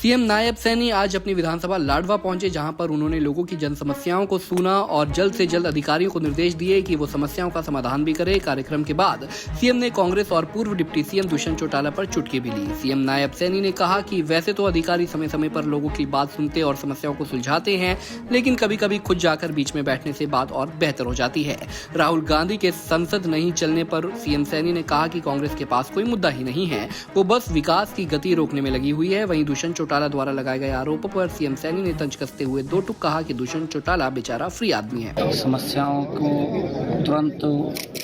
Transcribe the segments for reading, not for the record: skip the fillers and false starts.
CM Nayab Saini आज अपनी विधानसभा लाडवा पहुंचे, जहां पर उन्होंने लोगों की जन समस्याओं को सुना और जल्द से जल्द अधिकारियों को निर्देश दिए कि वो समस्याओं का समाधान भी करे। कार्यक्रम के बाद सीएम ने कांग्रेस और पूर्व डिप्टी सीएम दुष्यंत चौटाला पर चुटकी भी ली। सीएम नायब सैनी ने कहा कि वैसे तो अधिकारी समय समय पर लोगों की बात सुनते और समस्याओं को सुलझाते हैं, लेकिन कभी कभी खुद जाकर बीच में बैठने से बात और बेहतर हो जाती है। राहुल गांधी के संसद नहीं चलने पर सीएम सैनी ने कहा कि कांग्रेस के पास कोई मुद्दा ही नहीं है, वो बस विकास की गति रोकने में लगी हुई है। वहीं दुष्यंत चौटाला द्वारा लगाए गए आरोपों पर सीएम सैनी ने तंज कसते हुए दो टूक कहा कि दुष्यंत चौटाला बेचारा फ्री आदमी है। समस्याओं को तुरंत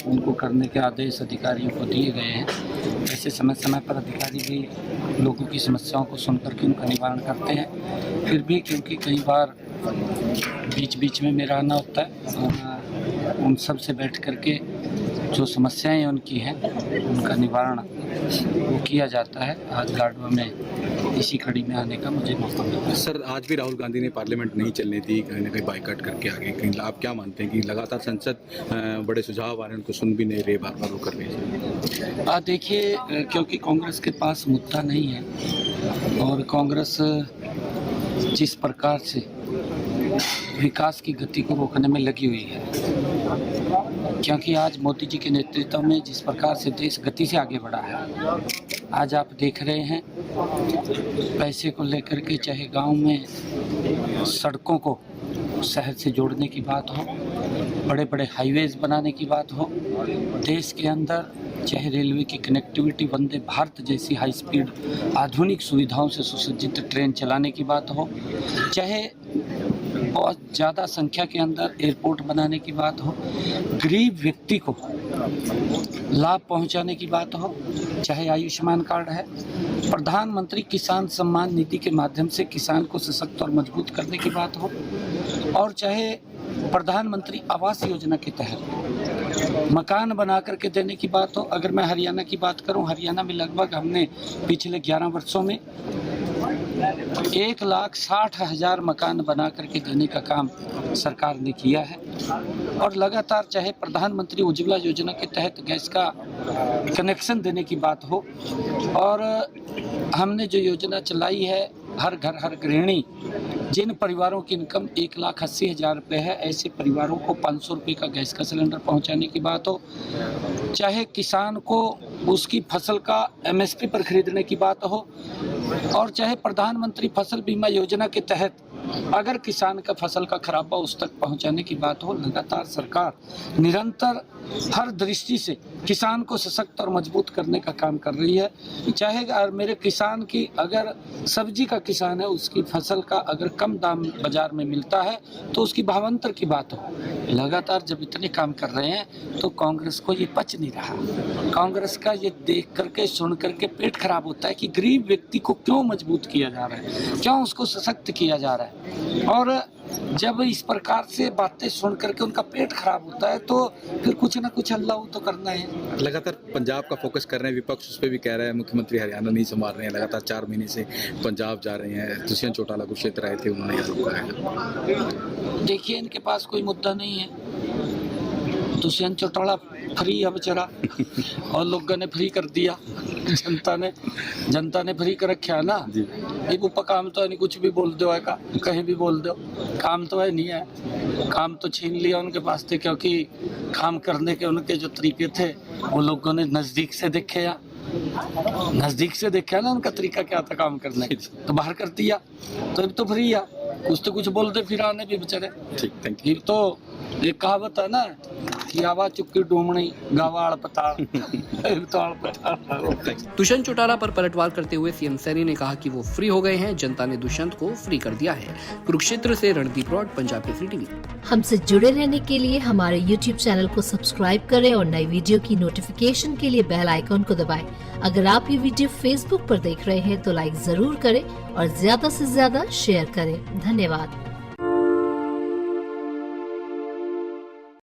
उनको करने के आदेश अधिकारियों को दिए गए हैं। ऐसे समय समय पर अधिकारी भी लोगों की समस्याओं को सुनकर के उनका निवारण करते हैं। फिर भी क्योंकि कई बार बीच बीच में मेरा आना होता है, उन सब से बैठ करके जो समस्याएं उनकी हैं उनका निवारण वो किया जाता है। आज लाडवा में इसी कड़ी में आने का मुझे मौका मिला। सर, आज भी राहुल गांधी ने पार्लियामेंट नहीं चलने दी, कहीं ना कहीं बाइकआउट करके आगे। कहीं आप क्या मानते हैं कि लगातार संसद बड़े सुझाव आ रहे हैं, उनको सुन भी नहीं रहे, बार बार वो कर रहे हैं? देखिए, क्योंकि कांग्रेस के पास मुद्दा नहीं है और कांग्रेस जिस प्रकार से विकास की गति को रोकने में लगी हुई है, क्योंकि आज मोदी जी के नेतृत्व में जिस प्रकार से देश गति से आगे बढ़ा है, आज आप देख रहे हैं पैसे को लेकर के, चाहे गांव में सड़कों को शहर से जोड़ने की बात हो, बड़े बड़े हाईवेज बनाने की बात हो, देश के अंदर चाहे रेलवे की कनेक्टिविटी, वंदे भारत जैसी हाई स्पीड आधुनिक सुविधाओं से सुसज्जित ट्रेन चलाने की बात हो, चाहे बहुत ज़्यादा संख्या के अंदर एयरपोर्ट बनाने की बात हो, गरीब व्यक्ति को लाभ पहुंचाने की बात हो, चाहे आयुष्मान कार्ड है, प्रधानमंत्री किसान सम्मान निधि के माध्यम से किसान को सशक्त और मजबूत करने की बात हो, और चाहे प्रधानमंत्री आवास योजना के तहत मकान बना करके देने की बात हो। अगर मैं हरियाणा की बात करूं, हरियाणा में लगभग हमने पिछले 11 वर्षों में 1,60,000 मकान बना करके देने का काम सरकार ने किया है। और लगातार चाहे प्रधानमंत्री उज्ज्वला योजना के तहत गैस का कनेक्शन देने की बात हो, और हमने जो योजना चलाई है हर घर हर गृहिणी, जिन परिवारों की इनकम 1,80,000 रुपये है, ऐसे परिवारों को 500 रुपये का गैस का सिलेंडर पहुंचाने की बात हो, चाहे किसान को उसकी फसल का MSP पर खरीदने की बात हो, और चाहे प्रधानमंत्री फसल बीमा योजना के तहत अगर किसान का फसल का खराबा उस तक पहुंचाने की बात हो। लगातार सरकार निरंतर हर दृष्टि से किसान को सशक्त और मजबूत करने का काम कर रही है। चाहे मेरे किसान की, अगर सब्जी का किसान है, उसकी फसल का अगर कम दाम बाजार में मिलता है तो उसकी भावांतर की बात हो। लगातार जब इतने काम कर रहे हैं तो कांग्रेस को ये पच नहीं रहा। कांग्रेस का ये देख करके सुन करके पेट खराब होता है कि गरीब व्यक्ति को क्यों मजबूत किया जा रहा है, क्यों उसको सशक्त किया जा रहा है। और जब इस प्रकार से बातें सुन करके उनका पेट खराब होता है तो फिर कुछ ना कुछ अल्लाह तो करना है। लगातार पंजाब का फोकस कर रहे हैं, विपक्ष उस पर भी कह रहा है मुख्यमंत्री हरियाणा नहीं संभाल रहे हैं, लगातार 4 महीने से पंजाब जा रहे हैं। दुष्यंत चौटाला को क्षेत्र आए थे, उन्होंने ये रोका है। देखिए, इनके पास कोई मुद्दा नहीं है। दुष्यंत चौटाला फ्री है बेचारा, और लोगों ने फ्री कर दिया, जनता ने फ्री कर रखा है ना। ये ऊपर काम तो है नहीं, कुछ भी बोल दो है का, कहीं भी बोल दो, काम तो है नहीं है। काम तो छीन लिया उनके पास थे, क्योंकि काम करने के उनके जो तरीके थे वो लोगों ने नज़दीक से देखे ना, उनका तरीका क्या था काम करने, तो बाहर कर दिया। तो अब तो फ्री है, कुछ तो कुछ बोलते फिर आने भी बेचारे। ठीक, थैंक यू। तो एक कहावत है ना कि आवा चुक्की डूमणी गावाड़ पताल। दुष्यंत चौटाला पर पलटवार करते हुए सीएम सैनी ने कहा कि वो फ्री हो गए हैं, जनता ने दुष्यंत को फ्री कर दिया है। कुरुक्षेत्र से रणदीप रॉड, पंजाब केसरी टीवी। हमसे जुड़े रहने के लिए हमारे YouTube चैनल को सब्सक्राइब करें और नई वीडियो की नोटिफिकेशन के लिए बेल आइकॉन को दबाएं। अगर आप ये वीडियो Facebook पर देख रहे हैं तो लाइक जरूर करें और ज्यादा से ज्यादा शेयर करें। धन्यवाद।